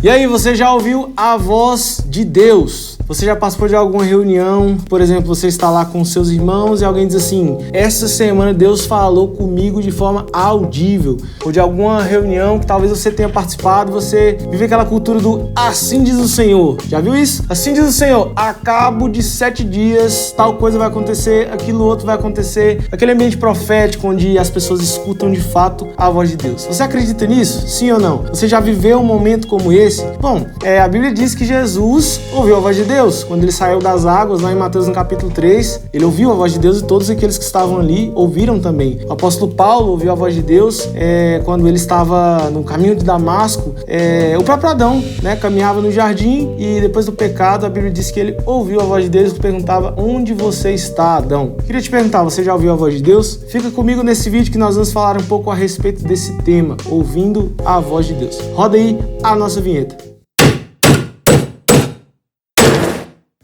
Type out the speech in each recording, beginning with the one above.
E aí, você já ouviu a voz de Deus? Você já participou de alguma reunião? Por exemplo, você está lá com seus irmãos e alguém diz assim: essa semana Deus falou comigo de forma audível. Ou de alguma reunião que talvez você tenha participado, você vive aquela cultura do assim diz o Senhor. Já viu isso? Assim diz o Senhor: a cabo de 7 dias, tal coisa vai acontecer, aquilo outro vai acontecer. Aquele ambiente profético onde as pessoas escutam de fato a voz de Deus. Você acredita nisso? Sim ou não? Você já viveu um momento como esse? Bom, a Bíblia diz que Jesus ouviu a voz de Deus quando ele saiu das águas, lá em Mateus no capítulo 3. Ele ouviu a voz de Deus e todos aqueles que estavam ali ouviram também. O apóstolo Paulo ouviu a voz de Deus quando ele estava no caminho de Damasco. O próprio Adão, caminhava no jardim e depois do pecado, a Bíblia diz que ele ouviu a voz de Deus e perguntava: onde você está, Adão? Queria te perguntar, você já ouviu a voz de Deus? Fica comigo nesse vídeo que nós vamos falar um pouco a respeito desse tema, ouvindo a voz de Deus. Roda aí a nossa vinheta.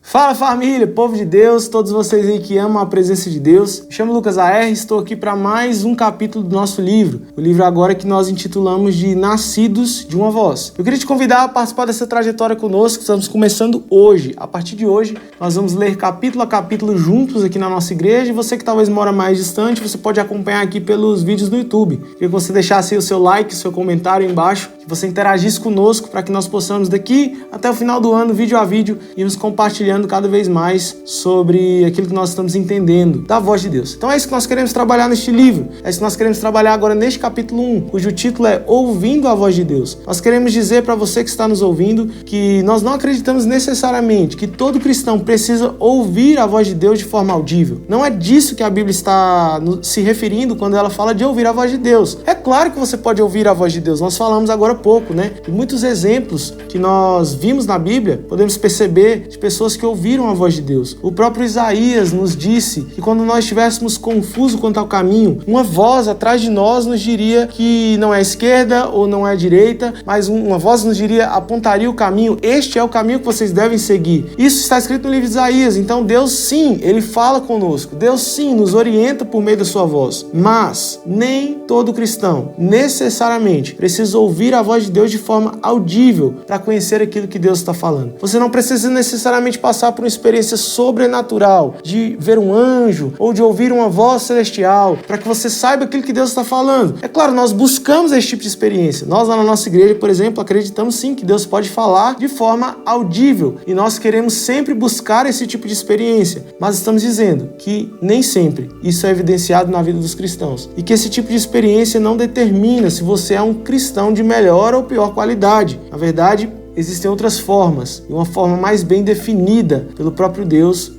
Fala família, povo de Deus, todos vocês aí que amam a presença de Deus. Me chamo Lucas AR, estou aqui para mais um capítulo do nosso livro. O livro agora que nós intitulamos de Nascidos de uma Voz. Eu queria te convidar a participar dessa trajetória conosco, estamos começando hoje. A partir de hoje, nós vamos ler capítulo a capítulo juntos aqui na nossa igreja. E você que talvez mora mais distante, você pode acompanhar aqui pelos vídeos no YouTube. Queria que você deixasse aí o seu like, o seu comentário aí embaixo, que você interagisse conosco para que nós possamos daqui até o final do ano, vídeo a vídeo, irmos compartilhando cada vez mais sobre aquilo que nós estamos entendendo da voz de Deus. Então é isso que nós queremos trabalhar neste livro, é isso que nós queremos trabalhar agora neste capítulo 1, cujo título é Ouvindo a Voz de Deus. Nós queremos dizer para você que está nos ouvindo que nós não acreditamos necessariamente que todo cristão precisa ouvir a voz de Deus de forma audível. Não é disso que a Bíblia está se referindo quando ela fala de ouvir a voz de Deus. É claro que você pode ouvir a voz de Deus, nós falamos agora há pouco, de muitos exemplos que nós vimos na Bíblia, podemos perceber de pessoas que ouviram a voz de Deus. O próprio Isaías nos disse que quando nós estivéssemos confusos quanto ao caminho, uma voz atrás de nós nos diria que não é a esquerda ou não é a direita, mas uma voz nos diria, apontaria o caminho: este é o caminho que vocês devem seguir. Isso está escrito no livro de Isaías. Então Deus sim, Ele fala conosco. Deus sim nos orienta por meio da sua voz. Mas nem todo cristão necessariamente precisa ouvir a voz de Deus de forma audível para conhecer aquilo que Deus está falando. Você não precisa necessariamente passar por uma experiência sobrenatural, de ver um anjo ou de ouvir uma voz celestial, para que você saiba aquilo que Deus está falando. É claro, nós buscamos esse tipo de experiência. Nós lá na nossa igreja, por exemplo, acreditamos sim que Deus pode falar de forma audível e nós queremos sempre buscar esse tipo de experiência, mas estamos dizendo que nem sempre isso é evidenciado na vida dos cristãos e que esse tipo de experiência não determina se você é um cristão de melhor ou pior qualidade. Na verdade, existem outras formas, e uma forma mais bem definida pelo próprio Deus,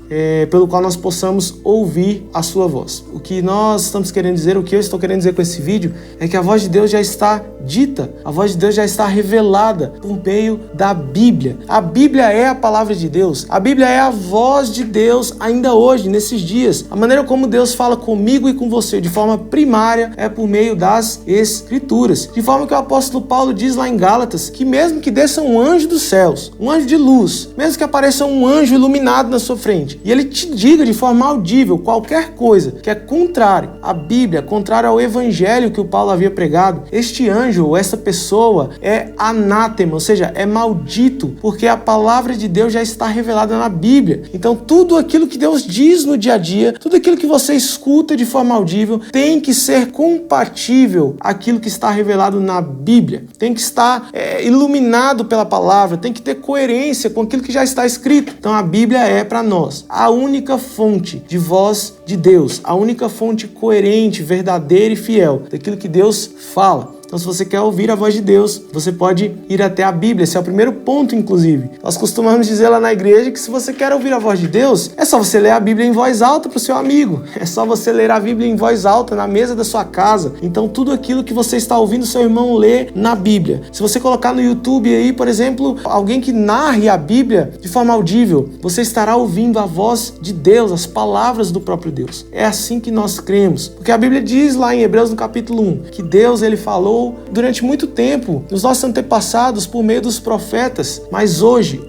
pelo qual nós possamos ouvir a sua voz. O que nós estamos querendo dizer, o que eu estou querendo dizer com esse vídeo, é que a voz de Deus já está dita, a voz de Deus já está revelada por meio da Bíblia. A Bíblia é a palavra de Deus, a Bíblia é a voz de Deus ainda hoje, nesses dias. A maneira como Deus fala comigo e com você de forma primária é por meio das Escrituras. De forma que o apóstolo Paulo diz lá em Gálatas que mesmo que desça um anjo dos céus, um anjo de luz, mesmo que apareça um anjo iluminado na sua frente, e ele te diga de forma audível qualquer coisa que é contrário à Bíblia, contrário ao evangelho que o Paulo havia pregado, este anjo ou essa pessoa é anátema, ou seja, é maldito, porque a palavra de Deus já está revelada na Bíblia. Então tudo aquilo que Deus diz no dia a dia, tudo aquilo que você escuta de forma audível tem que ser compatível àquilo que está revelado na Bíblia, tem que estar iluminado pela palavra, tem que ter coerência com aquilo que já está escrito. Então a Bíblia é para nós a única fonte de voz de Deus, a única fonte coerente, verdadeira e fiel daquilo que Deus fala. Então, se você quer ouvir a voz de Deus, você pode ir até a Bíblia. Esse é o primeiro ponto, inclusive. Nós costumamos dizer lá na igreja que se você quer ouvir a voz de Deus, é só você ler a Bíblia em voz alta para o seu amigo. É só você ler a Bíblia em voz alta na mesa da sua casa. Então, tudo aquilo que você está ouvindo seu irmão ler na Bíblia. Se você colocar no YouTube aí, por exemplo, alguém que narre a Bíblia de forma audível, você estará ouvindo a voz de Deus, as palavras do próprio Deus. É assim que nós cremos. Porque a Bíblia diz lá em Hebreus no capítulo 1, que Deus, ele falou falou durante muito tempo, os nossos antepassados, por meio dos profetas. Mas hoje,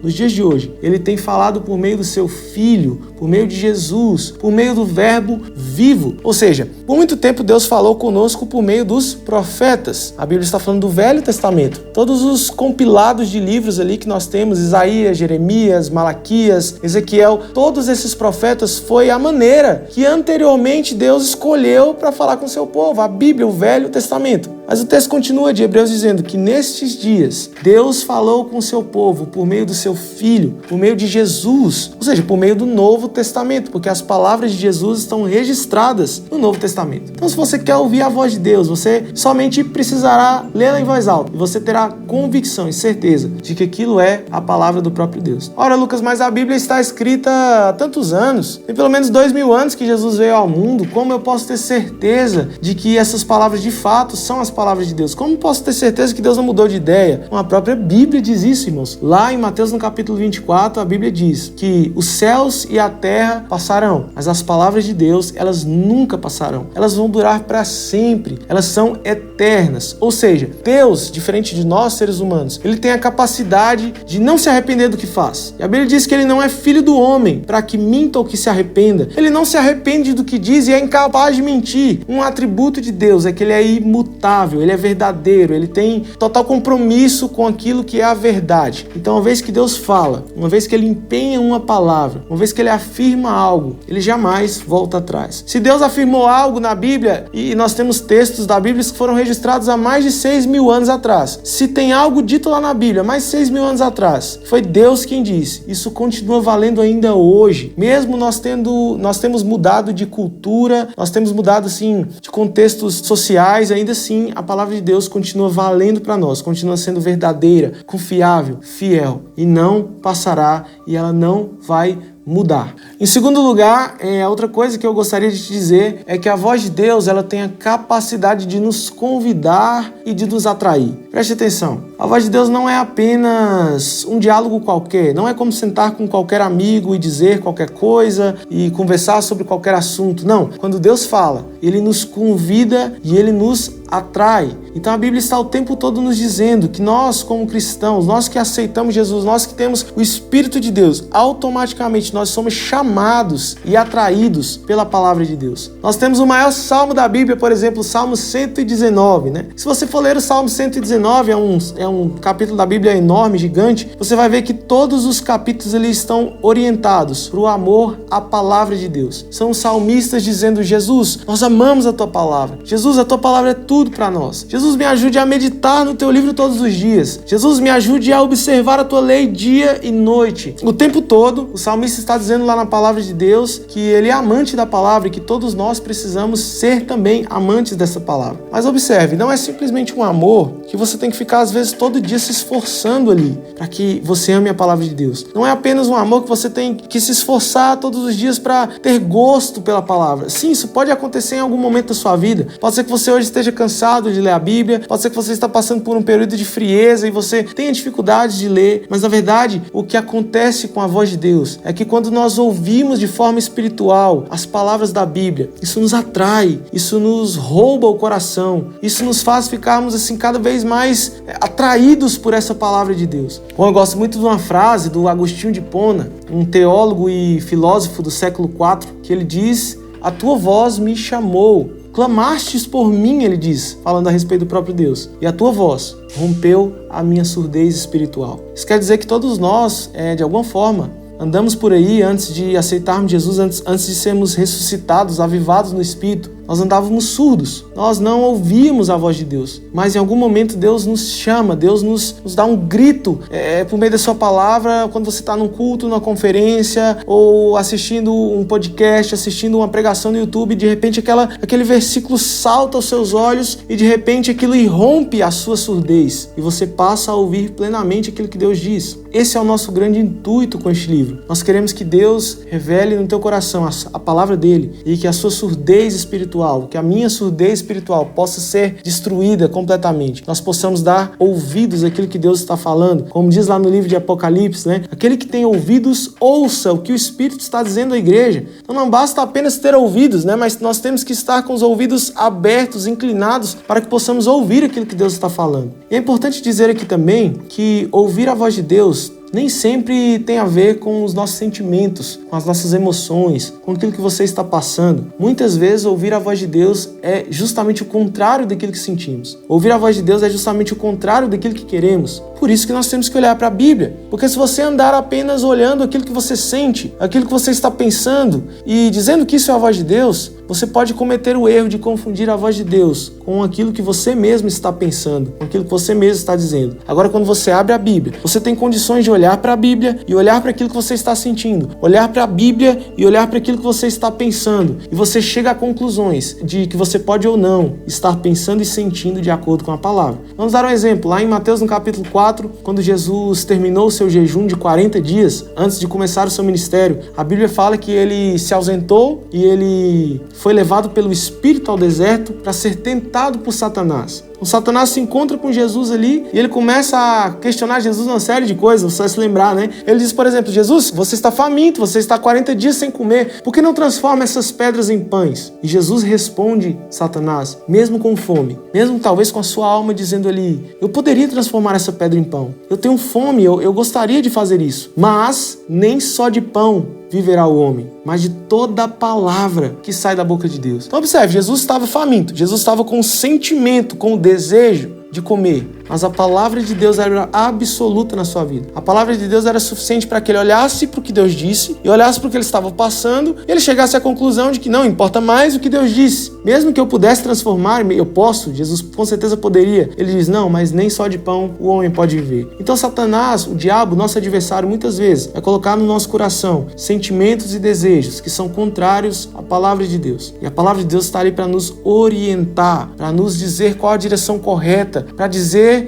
nos dias de hoje, ele tem falado por meio do seu Filho, por meio de Jesus, por meio do Verbo vivo. Ou seja, por muito tempo Deus falou conosco por meio dos profetas. A Bíblia está falando do Velho Testamento. Todos os compilados de livros ali que nós temos, Isaías, Jeremias, Malaquias, Ezequiel, todos esses profetas foi a maneira que anteriormente Deus escolheu para falar com o seu povo, a Bíblia, o Velho Testamento. Mas o texto continua de Hebreus dizendo que nestes dias Deus falou com o seu povo por meio do seu Filho, por meio de Jesus, ou seja, por meio do Novo Testamento, porque as palavras de Jesus estão registradas no Novo Testamento. Então, se você quer ouvir a voz de Deus, você somente precisará lê-la em voz alta e você terá convicção e certeza de que aquilo é a palavra do próprio Deus. Ora, Lucas, mas a Bíblia está escrita há tantos anos, tem pelo menos 2000 anos que Jesus veio ao mundo. Como eu posso ter certeza de que essas palavras de fato são as palavras de Deus? Como posso ter certeza que Deus não mudou de ideia? A própria Bíblia diz isso, irmãos. Lá em Mateus, no capítulo 24, a Bíblia diz que os céus e a terra passarão, mas as palavras de Deus, elas nunca passarão. Elas vão durar para sempre. Elas são eternas. Ou seja, Deus, diferente de nós, seres humanos, ele tem a capacidade de não se arrepender do que faz. E a Bíblia diz que ele não é filho do homem para que minta ou que se arrependa. Ele não se arrepende do que diz e é incapaz de mentir. Um atributo de Deus é que ele é imutável, ele é verdadeiro, ele tem total compromisso com aquilo que é a verdade. Então, uma vez que Deus fala, uma vez que ele empenha uma palavra, uma vez que ele afirma algo, ele jamais volta atrás. Se Deus afirmou algo na Bíblia, e nós temos textos da Bíblia que foram registrados há mais de 6.000 anos atrás. Se tem algo dito lá na Bíblia, mais de 6.000 anos atrás, foi Deus quem disse. Isso continua valendo ainda hoje. Mesmo nós temos mudado de cultura, nós temos mudado, assim, de contextos sociais, ainda assim, a palavra de Deus continua valendo para nós, continua sendo verdadeira, confiável, fiel, e não passará, e ela não vai mudar. Em segundo lugar, outra coisa que eu gostaria de te dizer é que a voz de Deus, ela tem a capacidade de nos convidar e de nos atrair. Preste atenção. A voz de Deus não é apenas um diálogo qualquer, não é como sentar com qualquer amigo e dizer qualquer coisa e conversar sobre qualquer assunto. Não. Quando Deus fala, ele nos convida e ele nos atrai. Então a Bíblia está o tempo todo nos dizendo que nós, como cristãos, nós que aceitamos Jesus, nós que temos o Espírito de Deus, automaticamente nós somos chamados e atraídos pela palavra de Deus. Nós temos o maior salmo da Bíblia, por exemplo, o Salmo 119, né? Se você for ler o Salmo 119, é um capítulo da Bíblia enorme, gigante, você vai ver que todos os capítulos eles estão orientados para o amor à palavra de Deus. São os salmistas dizendo: Jesus, nós amamos a tua palavra. Jesus, a tua palavra é tudo para nós. Jesus, me ajude a meditar no teu livro todos os dias. Jesus, me ajude a observar a tua lei dia e noite. O tempo todo, o salmista está dizendo lá na palavra de Deus que ele é amante da palavra e que todos nós precisamos ser também amantes dessa palavra. Mas observe, não é simplesmente um amor que você tem que ficar às vezes todo dia se esforçando ali para que você ame a palavra de Deus. Não é apenas um amor que você tem que se esforçar todos os dias para ter gosto pela palavra. Sim, isso pode acontecer em algum momento da sua vida. Pode ser que você hoje esteja cansado de ler a Bíblia, pode ser que você está passando por um período de frieza e você tenha dificuldade de ler, mas na verdade o que acontece com a voz de Deus é que quando nós ouvimos de forma espiritual as palavras da Bíblia, isso nos atrai, isso nos rouba o coração, isso nos faz ficarmos assim cada vez mais atraídos por essa palavra de Deus. Bom, eu gosto muito de uma frase do Agostinho de Hipona, um teólogo e filósofo do século IV, que ele diz: a tua voz me chamou, clamastes por mim, ele diz, falando a respeito do próprio Deus, e a tua voz rompeu a minha surdez espiritual. Isso quer dizer que todos nós, de alguma forma, andamos por aí antes de aceitarmos Jesus, antes de sermos ressuscitados, avivados no Espírito. Nós andávamos surdos, nós não ouvíamos a voz de Deus, mas em algum momento Deus nos chama, Deus nos dá um grito por meio da sua palavra, quando você está num culto, numa conferência, ou assistindo um podcast, assistindo uma pregação no YouTube, de repente aquele versículo salta aos seus olhos e de repente aquilo irrompe a sua surdez e você passa a ouvir plenamente aquilo que Deus diz. esse é o nosso grande intuito com este livro. Nós queremos que Deus revele no teu coração a palavra dele e que a sua surdez espiritual, que a minha surdez espiritual possa ser destruída completamente. Nós possamos dar ouvidos àquilo que Deus está falando. Como diz lá no livro de Apocalipse, né? Aquele que tem ouvidos, ouça o que o Espírito está dizendo à igreja. Então não basta apenas ter ouvidos, né? Mas nós temos que estar com os ouvidos abertos, inclinados, para que possamos ouvir aquilo que Deus está falando. E é importante dizer aqui também que ouvir a voz de Deus nem sempre tem a ver com os nossos sentimentos, com as nossas emoções, com aquilo que você está passando. Muitas vezes ouvir a voz de Deus é justamente o contrário daquilo que sentimos. Ouvir a voz de Deus é justamente o contrário daquilo que queremos. Por isso que nós temos que olhar para a Bíblia. Porque se você andar apenas olhando aquilo que você sente, aquilo que você está pensando e dizendo que isso é a voz de Deus, você pode cometer o erro de confundir a voz de Deus com aquilo que você mesmo está pensando, com aquilo que você mesmo está dizendo. Agora, quando você abre a Bíblia, você tem condições de olhar para a Bíblia e olhar para aquilo que você está sentindo, olhar para a Bíblia e olhar para aquilo que você está pensando, e você chega a conclusões de que você pode ou não estar pensando e sentindo de acordo com a palavra. Vamos dar um exemplo. Lá em Mateus, no capítulo 4, quando Jesus terminou o seu jejum de 40 dias, antes de começar o seu ministério, a Bíblia fala que ele se ausentou e ele foi levado pelo Espírito ao deserto para ser tentado por Satanás. O Satanás se encontra com Jesus ali e ele começa a questionar Jesus uma série de coisas, você vai se lembrar, né? Ele diz, por exemplo, Jesus, você está faminto, você está 40 dias sem comer, por que não transforma essas pedras em pães? E Jesus responde, Satanás, mesmo com fome, mesmo talvez com a sua alma dizendo ali, eu poderia transformar essa pedra em pão, eu tenho fome, eu gostaria de fazer isso, mas nem só de pão viverá o homem, mas de toda a palavra que sai da boca de Deus. Então observe, Jesus estava faminto, Jesus estava com o sentimento, com o desejo de comer, mas a palavra de Deus era absoluta na sua vida. A palavra de Deus era suficiente para que ele olhasse para o que Deus disse e olhasse para o que ele estava passando e ele chegasse à conclusão de que não importa mais o que Deus disse. Mesmo que eu pudesse transformar, eu posso, Jesus com certeza poderia. Ele diz, não, mas nem só de pão o homem pode viver. Então Satanás, o diabo, nosso adversário, muitas vezes vai colocar no nosso coração sentimentos e desejos que são contrários à palavra de Deus. E a palavra de Deus está ali para nos orientar, para nos dizer qual a direção correta, para dizer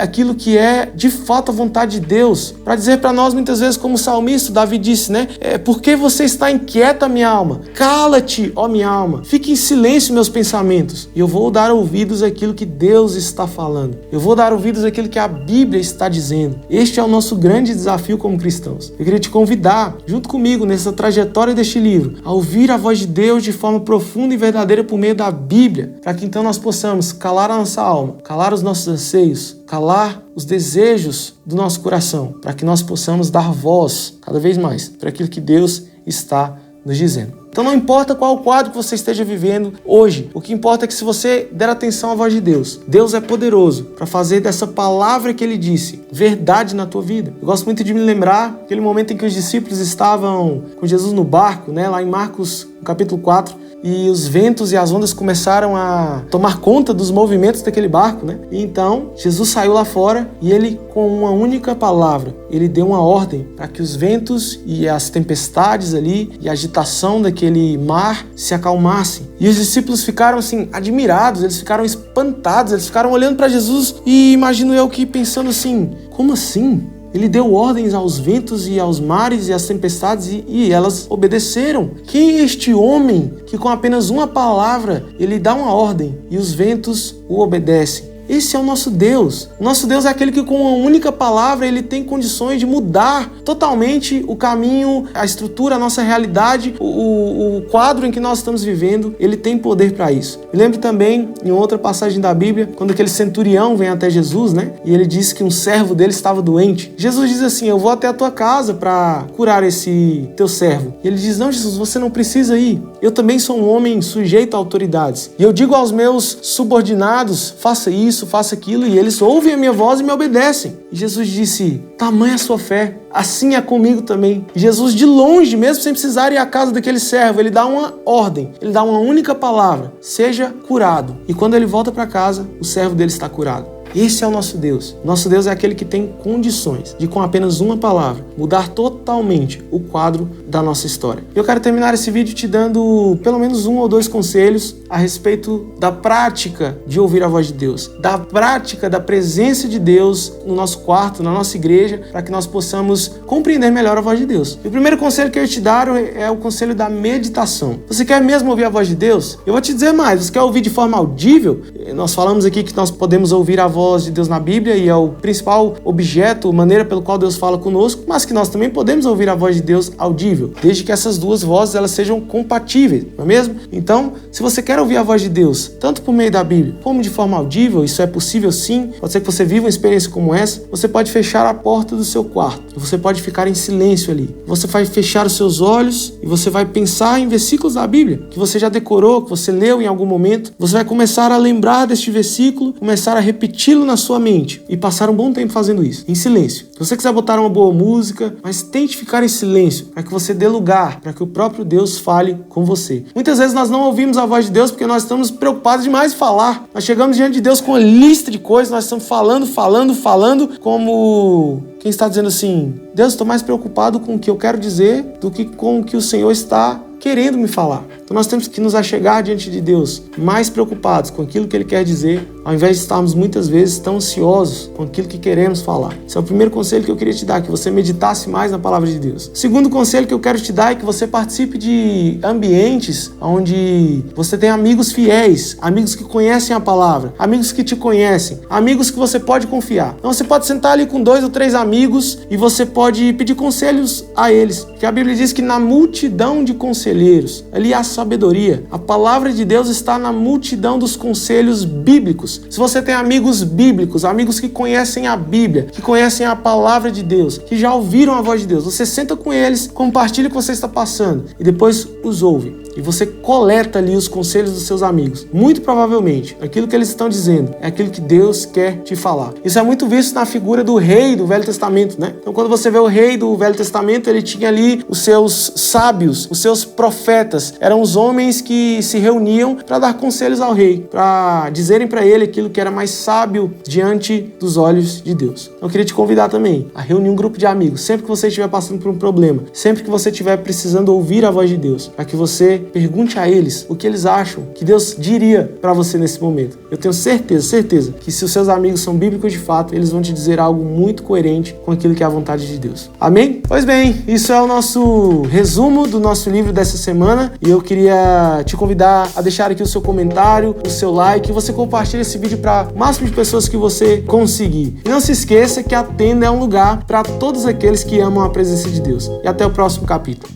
aquilo que é de fato a vontade de Deus, para dizer para nós muitas vezes, como o salmista Davi disse, né? Por que você está inquieta, minha alma? Cala-te, ó minha alma, fique em silêncio meus pensamentos, e eu vou dar ouvidos àquilo que Deus está falando, eu vou dar ouvidos àquilo que a Bíblia está dizendo. Este é o nosso grande desafio como cristãos. Eu queria te convidar, junto comigo nessa trajetória deste livro, a ouvir a voz de Deus de forma profunda e verdadeira por meio da Bíblia, para que então nós possamos calar a nossa alma, calar os nossos anseios, calar os desejos do nosso coração, para que nós possamos dar voz cada vez mais para aquilo que Deus está nos dizendo. Então não importa qual quadro que você esteja vivendo hoje, o que importa é que se você der atenção à voz de Deus, Deus é poderoso para fazer dessa palavra que Ele disse verdade na tua vida. Eu gosto muito de me lembrar aquele momento em que os discípulos estavam com Jesus no barco, né, lá em Marcos, no capítulo 4, e os ventos e as ondas começaram a tomar conta dos movimentos daquele barco, né? E então Jesus saiu lá fora e ele, com uma única palavra, ele deu uma ordem para que os ventos e as tempestades ali e a agitação daquele mar se acalmassem. E os discípulos ficaram assim admirados, eles ficaram espantados, eles ficaram olhando para Jesus e imagino eu que pensando assim, como assim? Ele deu ordens aos ventos e aos mares e às tempestades e elas obedeceram. Quem é este homem que com apenas uma palavra ele dá uma ordem e os ventos o obedecem? Esse é o nosso Deus. O nosso Deus é aquele que com uma única palavra ele tem condições de mudar totalmente o caminho, a estrutura, a nossa realidade, o quadro em que nós estamos vivendo. Ele tem poder para isso. Me lembro também, em outra passagem da Bíblia, quando aquele centurião vem até Jesus, né? E ele disse que um servo dele estava doente. Jesus diz assim, eu vou até a tua casa para curar esse teu servo. E ele diz, não, Jesus, você não precisa ir. Eu também sou um homem sujeito a autoridades. E eu digo aos meus subordinados, faça isso, faça aquilo, e eles ouvem a minha voz e me obedecem. E Jesus disse, tamanha a sua fé, assim é comigo também. E Jesus, de longe, mesmo sem precisar ir à casa daquele servo, ele dá uma ordem, ele dá uma única palavra, seja curado. E quando ele volta para casa, o servo dele está curado. Esse é o nosso Deus. Nosso Deus é aquele que tem condições de, com apenas uma palavra, mudar totalmente o quadro da nossa história. Eu quero terminar esse vídeo te dando pelo menos 1 ou 2 conselhos a respeito da prática de ouvir a voz de Deus, da prática da presença de Deus no nosso quarto, na nossa igreja, para que nós possamos compreender melhor a voz de Deus. E o primeiro conselho que eu te dar é o conselho da meditação. Você quer mesmo ouvir a voz de Deus? Eu vou te dizer mais, você quer ouvir de forma audível? Nós falamos aqui que nós podemos ouvir a voz de Deus na Bíblia e é o principal objeto, maneira pelo qual Deus fala conosco, mas que nós também podemos ouvir a voz de Deus audível, desde que essas duas vozes elas sejam compatíveis, não é mesmo? Então, se você quer ouvir a voz de Deus, tanto por meio da Bíblia, como de forma audível, isso é possível sim, pode ser que você viva uma experiência como essa, você pode fechar a porta do seu quarto, você pode ficar em silêncio ali, você vai fechar os seus olhos e você vai pensar em versículos da Bíblia, que você já decorou, que você leu em algum momento, você vai começar a lembrar deste versículo, começar a repeti-lo na sua mente e passar um bom tempo fazendo isso, em silêncio. Se você quiser botar uma boa música, mas tente ficar em silêncio, para que você dê lugar, para que o próprio Deus fale com você. Muitas vezes nós não ouvimos a voz de Deus porque nós estamos preocupados demais em falar. Nós chegamos diante de Deus com uma lista de coisas, nós estamos falando, como quem está dizendo assim, Deus, estou mais preocupado com o que eu quero dizer do que com o que o Senhor está querendo me falar. Então nós temos que nos achegar diante de Deus mais preocupados com aquilo que Ele quer dizer, ao invés de estarmos muitas vezes tão ansiosos com aquilo que queremos falar. Esse é o primeiro conselho que eu queria te dar, que você meditasse mais na palavra de Deus. O segundo conselho que eu quero te dar é que você participe de ambientes onde você tem amigos fiéis, amigos que conhecem a palavra, amigos que te conhecem, amigos que você pode confiar. Então você pode sentar ali com 2 ou 3 amigos e você pode pedir conselhos a eles, porque a Bíblia diz que na multidão de conselheiros, ali há sabedoria. A palavra de Deus está na multidão dos conselhos bíblicos. Se você tem amigos bíblicos, amigos que conhecem a Bíblia, que conhecem a palavra de Deus, que já ouviram a voz de Deus, você senta com eles, compartilha o que você está passando e depois os ouve. E você coleta ali os conselhos dos seus amigos. Muito provavelmente, aquilo que eles estão dizendo é aquilo que Deus quer te falar. Isso é muito visto na figura do rei do Velho Testamento, né? Então, quando você vê o rei do Velho Testamento, ele tinha ali os seus sábios, os seus profetas. Eram os homens que se reuniam para dar conselhos ao rei, para dizerem para ele aquilo que era mais sábio diante dos olhos de Deus. Então, eu queria te convidar também a reunir um grupo de amigos, sempre que você estiver passando por um problema, sempre que você estiver precisando ouvir a voz de Deus, para que você pergunte a eles o que eles acham que Deus diria para você nesse momento. Eu tenho certeza que se os seus amigos são bíblicos de fato, eles vão te dizer algo muito coerente com aquilo que é a vontade de Deus. Amém? Pois bem, isso é o nosso resumo do nosso livro dessa semana e eu queria te convidar a deixar aqui o seu comentário, o seu like, e você compartilha esse vídeo para o máximo de pessoas que você conseguir. E não se esqueça que a tenda é um lugar para todos aqueles que amam a presença de Deus. E até o próximo capítulo.